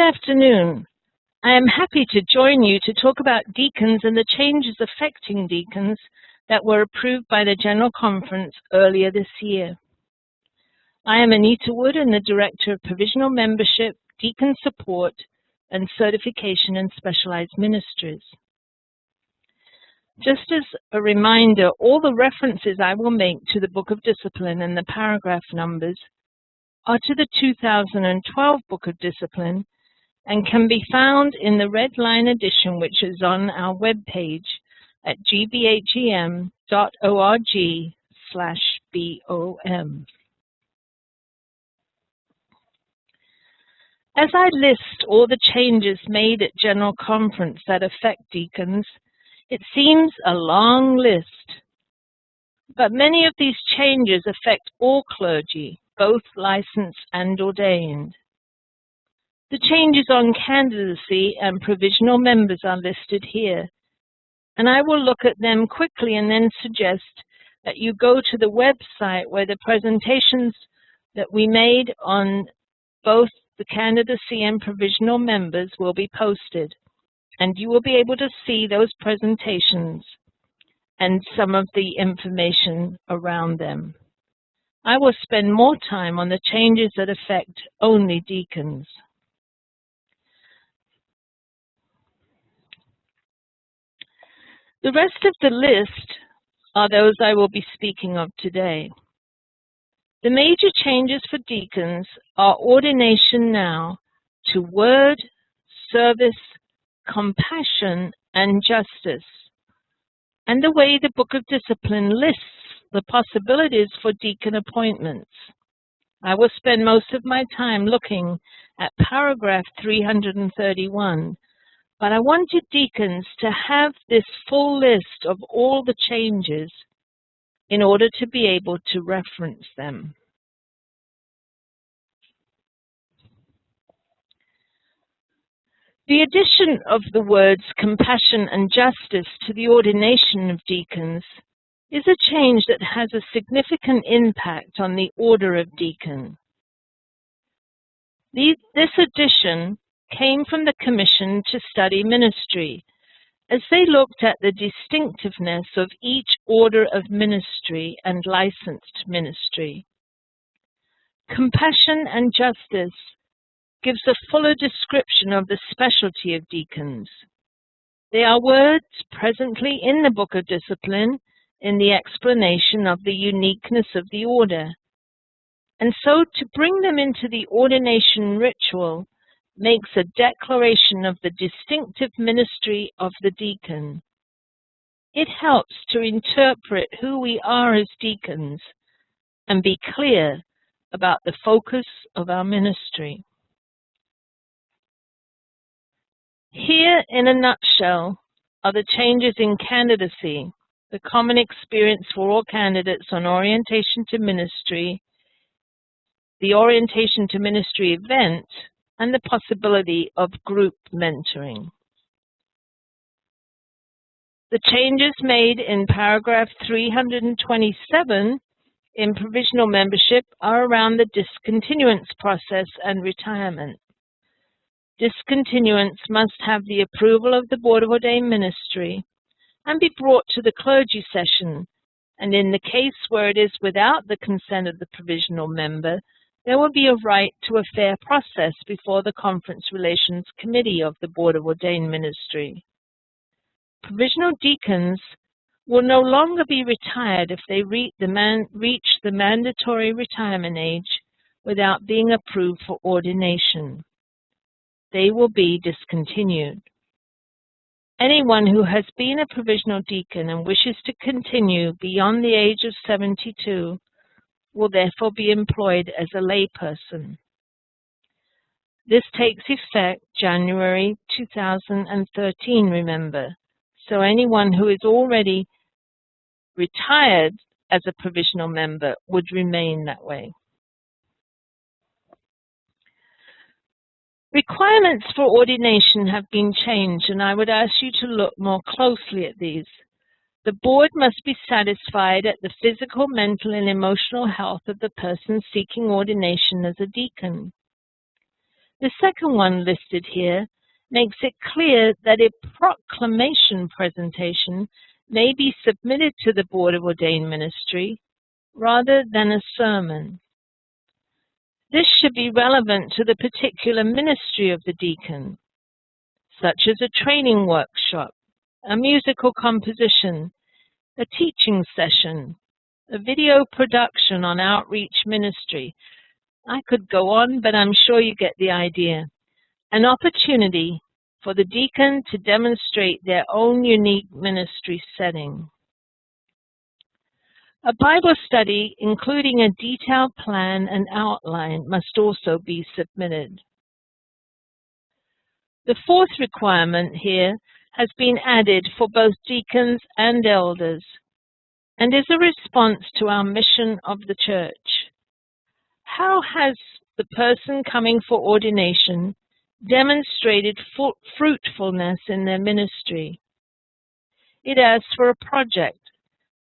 afternoon. I am happy to join you to talk about deacons and the changes affecting deacons that were approved by the General Conference earlier this year. I am Anita Wood and the Director of Provisional Membership, Deacon Support, and Certification in Specialized Ministries. Just as a reminder, all the references I will make to the Book of Discipline and the paragraph numbers are to the 2012 Book of Discipline and can be found in the red line edition, which is on our webpage at gbhem.org/BOM. As I list all the changes made at General Conference that affect deacons, it seems a long list, but many of these changes affect all clergy, both licensed and ordained. The changes on candidacy and provisional members are listed here, and I will look at them quickly and then suggest that you go to the website where the presentations that we made on both the candidacy and provisional members will be posted, and you will be able to see those presentations and some of the information around them. I will spend more time on the changes that affect only deacons. The rest of the list are those I will be speaking of today. The major changes for deacons are ordination now to word, service, compassion, and justice, and the way the Book of Discipline lists the possibilities for deacon appointments. I will spend most of my time looking at paragraph 331, but I wanted deacons to have this full list of all the changes in order to be able to reference them. The addition of the words compassion and justice to the ordination of deacons is a change that has a significant impact on the order of deacon. This addition came from the Commission to Study Ministry, as they looked at the distinctiveness of each order of ministry and licensed ministry. Compassion and justice gives a fuller description of the specialty of deacons. They are words presently in the Book of Discipline in the explanation of the uniqueness of the order. And so to bring them into the ordination ritual makes a declaration of the distinctive ministry of the deacon. It helps to interpret who we are as deacons and be clear about the focus of our ministry. Here, in a nutshell, are the changes in candidacy, the common experience for all candidates on orientation to ministry, the orientation to ministry event, and the possibility of group mentoring. The changes made in paragraph 327 in provisional membership are around the discontinuance process and retirement. Discontinuance must have the approval of the Board of Ordained Ministry and be brought to the clergy session, and in the case where it is without the consent of the provisional member, there will be a right to a fair process before the Conference Relations Committee of the Board of Ordained Ministry. Provisional deacons will no longer be retired if they reach the mandatory retirement age without being approved for ordination. They will be discontinued. Anyone who has been a provisional deacon and wishes to continue beyond the age of 72 will therefore be employed as a layperson. This takes effect January 2013, remember, so anyone who is already retired as a provisional member would remain that way. Requirements for ordination have been changed, and I would ask you to look more closely at these. The board must be satisfied at the physical, mental, and emotional health of the person seeking ordination as a deacon. The second one listed here makes it clear that a proclamation presentation may be submitted to the Board of Ordained Ministry rather than a sermon. This should be relevant to the particular ministry of the deacon, such as a training workshop, a musical composition, a teaching session, a video production on outreach ministry. I could go on, but I'm sure you get the idea. An opportunity for the deacon to demonstrate their own unique ministry setting. A Bible study, including a detailed plan and outline, must also be submitted. The fourth requirement here has been added for both deacons and elders, and is a response to our mission of the church. How has the person coming for ordination demonstrated fruitfulness in their ministry? It asks for a project,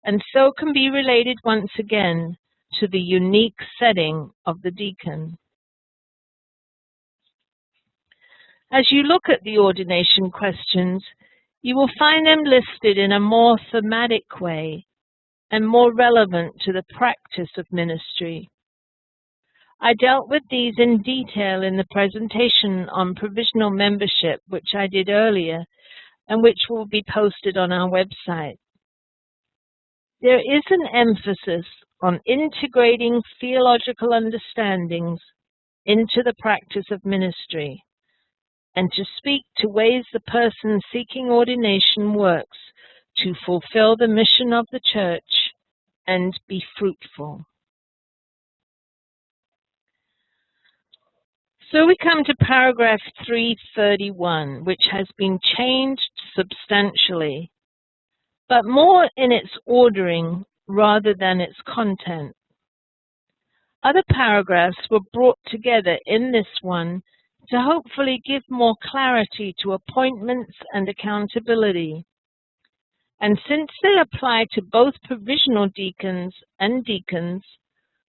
and so can be related once again to the unique setting of the deacon. As you look at the ordination questions, you will find them listed in a more thematic way and more relevant to the practice of ministry. I dealt with these in detail in the presentation on provisional membership, which I did earlier, and which will be posted on our website. There is an emphasis on integrating theological understandings into the practice of ministry, and to speak to ways the person seeking ordination works to fulfill the mission of the church and be fruitful. So we come to paragraph 331, which has been changed substantially, but more in its ordering rather than its content. Other paragraphs were brought together in this one to hopefully give more clarity to appointments and accountability. And since they apply to both provisional deacons and deacons,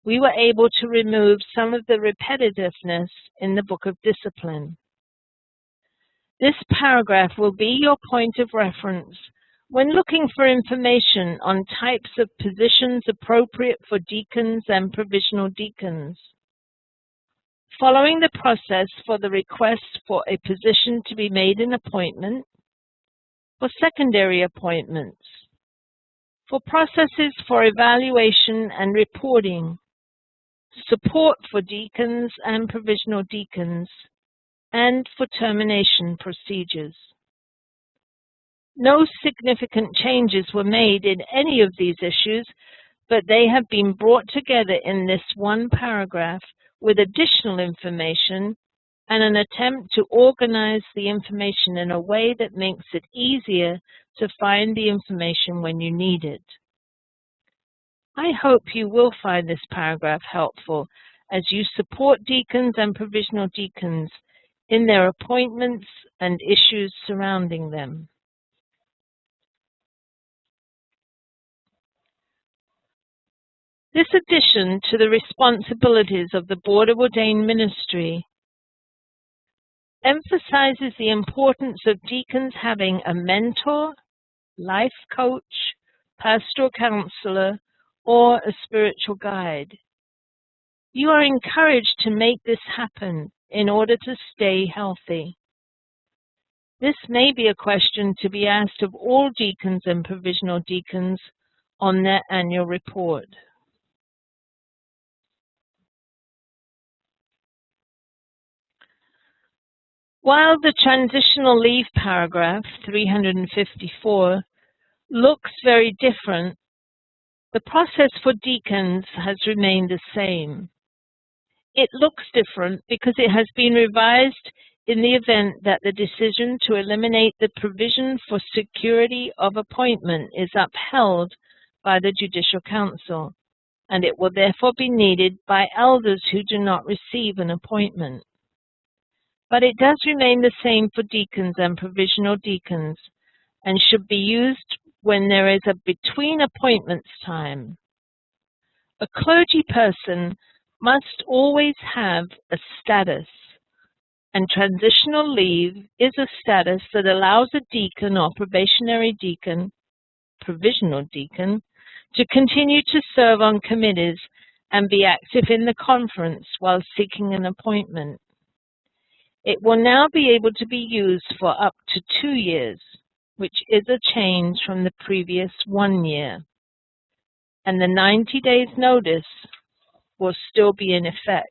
we were able to remove some of the repetitiveness in the Book of Discipline. This paragraph will be your point of reference when looking for information on types of positions appropriate for deacons and provisional deacons. Following the process for the request for a position to be made an appointment, for secondary appointments, for processes for evaluation and reporting, support for deacons and provisional deacons, and for termination procedures. No significant changes were made in any of these issues, but they have been brought together in this one paragraph with additional information and an attempt to organize the information in a way that makes it easier to find the information when you need it. I hope you will find this paragraph helpful as you support deacons and provisional deacons in their appointments and issues surrounding them. This addition to the responsibilities of the Board of Ordained Ministry emphasizes the importance of deacons having a mentor, life coach, pastoral counselor, or a spiritual guide. You are encouraged to make this happen in order to stay healthy. This may be a question to be asked of all deacons and provisional deacons on their annual report. While the transitional leave paragraph, 354, looks very different, the process for deacons has remained the same. It looks different because it has been revised in the event that the decision to eliminate the provision for security of appointment is upheld by the Judicial Council, and it will therefore be needed by elders who do not receive an appointment. But it does remain the same for deacons and provisional deacons, and should be used when there is a between appointments time. A clergy person must always have a status, And transitional leave is a status that allows a deacon or provisional deacon, to continue to serve on committees and be active in the conference while seeking an appointment. It will now be able to be used for up to 2 years, which is a change from the previous 1 year. And the 90 days notice will still be in effect.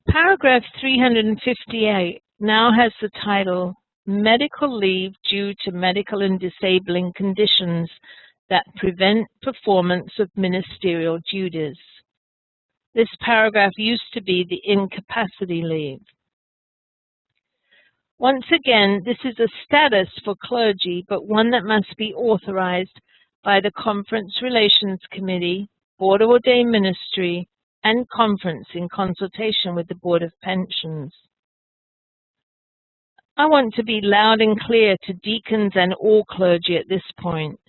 Paragraph 358 now has the title, Medical Leave Due to Medical and Disabling Conditions that Prevent Performance of Ministerial Duties. This paragraph used to be the incapacity leave. Once again, this is a status for clergy, but one that must be authorized by the Conference Relations Committee, Board of Ordained Ministry, and conference in consultation with the Board of Pensions. I want to be loud and clear to deacons and all clergy at this point.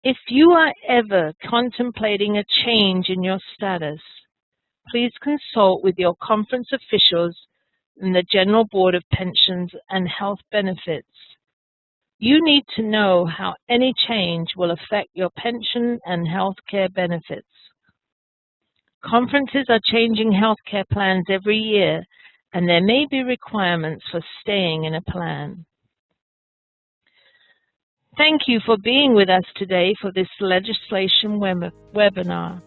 If you are ever contemplating a change in your status, please consult with your conference officials and the General Board of Pensions and Health Benefits. You need to know how any change will affect your pension and health care benefits. Conferences are changing healthcare plans every year, and there may be requirements for staying in a plan. Thank you for being with us today for this legislation webinar.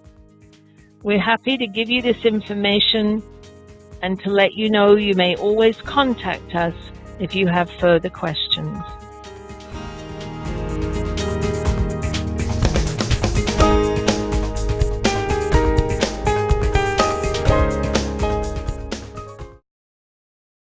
We're happy to give you this information and to let you know you may always contact us if you have further questions.